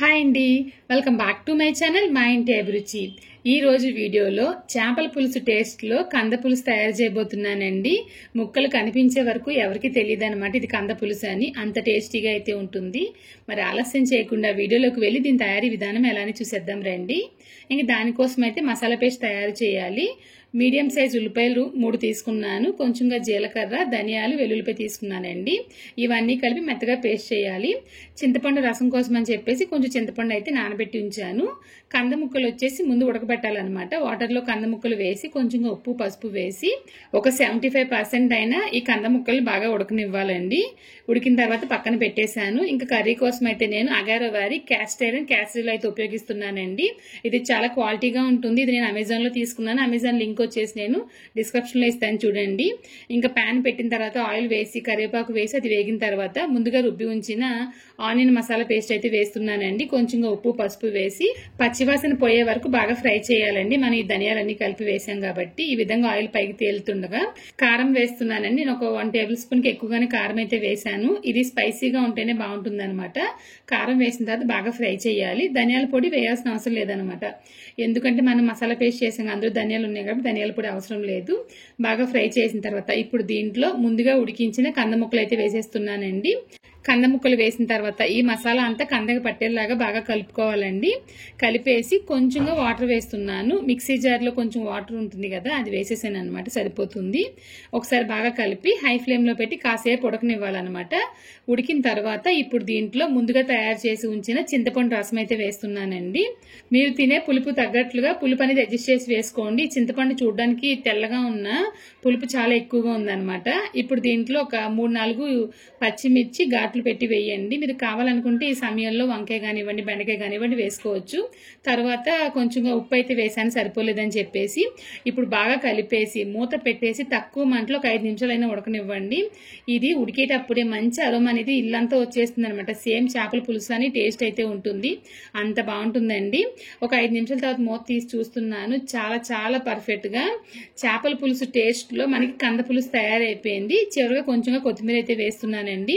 Hi అండి, welcome back to my channel మా ఇంటి అభిరుచి. ఈ రోజు వీడియోలో చేపల పులుసు టేస్ట్ లో కంద పులుసు తయారు చేయబోతున్నానండి. ముక్కలు కనిపించే వరకు ఎవరికి తెలియదు అనమాట ఇది కంద పులుసు అని. అంత టేస్టీగా అయితే ఉంటుంది. మరి ఆలస్యం చేయకుండా వీడియోలోకి వెళ్లి దీని తయారీ విధానం ఎలానే చూసేద్దాం రండి. ఇంక దానికోసం అయితే మసాలా పేస్ట్ తయారు చేయాలి. మీడియం సైజ్ ఉల్లిపాయలు 3 తీసుకున్నాను. కొంచెంగా జీలకర్ర, ధనియాలు, వెల్లుల్లిపాయ తీసుకున్నానండి. ఇవన్నీ కలిపి మెత్తగా పేస్ట్ చేయాలి. చింతపండు రసం కోసం అని చెప్పేసి కొంచెం చింతపండు అయితే నానబెట్టి ఉంచాను. కంద ముక్కలు వచ్చేసి ముందు ఉడకబెట్టాలన్నమాట. వాటర్లో కంద ముక్కలు వేసి కొంచెంగా ఉప్పు, పసుపు వేసి ఒక 75% అయినా ఈ కంద ముక్కలు బాగా ఉడకనివ్వాలండి. ఉడికిన తర్వాత పక్కన పెట్టేశాను. ఇంకా కర్రీ కోసం అయితే నేను అగారో వారి క్యాస్ట్ ఐరన్ క్యాసరీలో అయితే ఉపయోగిస్తున్నానండి. ఇది చాలా క్వాలిటీగా ఉంటుంది. ఇది నేను అమెజాన్ లో తీసుకున్నాను. అమెజాన్ లింక్ వచ్చేసి నేను డిస్క్రిప్షన్ లో ఇస్తాను చూడండి. ఇంకా ప్యాన్ పెట్టిన తర్వాత ఆయిల్ వేసి కరివేపాకు వేసి అది వేగిన తర్వాత ముందుగా రుబ్బి ఉంచిన ఆనియన్ మసాలా పేస్ట్ అయితే వేస్తున్నానండి. కొంచెంగా ఉప్పు, పసుపు వేసి పచ్చివాసన పోయే వరకు బాగా ఫ్రై చేయాలండి. మనం ఈ ధనియాలన్నీ కలిపి వేసాం కాబట్టి. ఈ విధంగా ఆయిల్ పైకి తేలుతుండగా కారం వేస్తున్నానండి. నేను ఒక 1 టేబుల్ స్పూన్ కి ఎక్కువగానే కారం అయితే వేసాను. ఇది స్పైసీగా ఉంటేనే బాగుంటుంది అనమాట. కారం వేసిన తర్వాత బాగా ఫ్రై చేయాలి. ధనియాల పొడి వేయాల్సిన అవసరం లేదనమాట. ఎందుకంటే మనం మసాలా పేస్ట్ చేసాం, అందులో ధనియాలు ఉన్నాయి కాబట్టి ధనియాల పొడి అవసరం లేదు. బాగా ఫ్రై చేసిన తర్వాత ఇప్పుడు దీంట్లో ముందుగా ఉడికించిన కంద ముక్కలు అయితే వేసేస్తున్నానండి. కంద ముక్కలు వేసిన తర్వాత ఈ మసాలా అంతా కందకి పట్టేలాగా బాగా కలుపుకోవాలండి. కలిపేసి కొంచెంగా వాటర్ వేస్తున్నాను. మిక్సీ జార్ లో కొంచెం వాటర్ ఉంటుంది కదా, అది వేసేసాను అనమాట, సరిపోతుంది. ఒకసారి బాగా కలిపి హై ఫ్లేమ్ లో పెట్టి కాసేపు ఉడకనివ్వాలన్నమాట. ఉడికిన తర్వాత ఇప్పుడు దీంట్లో ముందుగా తయారు చేసి ఉంచిన చింతపండు రసం అయితే వేస్తున్నానండి. మీరు తినే పులుపు తగ్గట్లుగా పులుపు అనేది అడ్జస్ట్ చేసి వేసుకోండి. చింతపండు చూడడానికి తెల్లగా ఉన్న పులుపు చాలా ఎక్కువగా ఉందన్నమాట. ఇప్పుడు దీంట్లో ఒక 3-4 పచ్చిమిర్చి ఘాట్లు పెట్టి వేయండి. మీరు కావాలనుకుంటే ఈ సమయంలో వంకాయ కానివ్వండి, బెండకాయ కానివ్వండి వేసుకోవచ్చు. తర్వాత కొంచెంగా ఉప్పు అయితే వేసాను, సరిపోలేదని చెప్పేసి. ఇప్పుడు బాగా కలిపేసి మూత పెట్టేసి తక్కువ మంటలో ఒక 5 నిమిషాలైనా ఉడకనివ్వండి. ఇది ఉడికేటప్పుడే మంచి అరోమా అనేది ఇల్లంతా వచ్చేస్తుంది అనమాట. సేమ్ చేపల పులుసు అని టేస్ట్ అయితే ఉంటుంది. అంత బాగుంటుందండి. ఒక 5 నిమిషాల తర్వాత మూత తీసి చూస్తున్నాను. చాలా చాలా పర్ఫెక్ట్ గా చేపల పులుసు టేస్ట్ లో మనకి కంద పులుసు తయారైపోయింది. చివరిగా కొంచెంగా కొత్తిమీర అయితే వేస్తున్నానండి.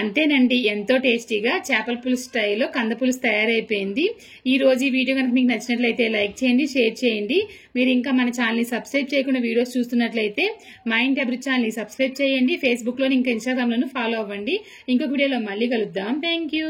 అంతేనండి, ఎంతో టేస్టీగా చేపల పులుసు స్టైల్లో కంద పులుసు తయారైపోయింది. ఈ రోజు ఈ వీడియో కనుక మీకు నచ్చినట్లయితే లైక్ చేయండి, షేర్ చేయండి. మీరు ఇంకా మన ఛానల్ ని సబ్స్క్రైబ్ చేయకుండా వీడియోస్ చూస్తున్నట్లయితే మా ఇంటి అభిరుచి ఛానల్ ని సబ్స్క్రైబ్ చేయండి. ఫేస్బుక్ లోని ఇంకా ఇన్స్టాగ్రామ్ లోను ఫాలో అవ్వండి. ఇంకొక వీడియోలో మళ్ళీ కలుద్దాం. Thank you.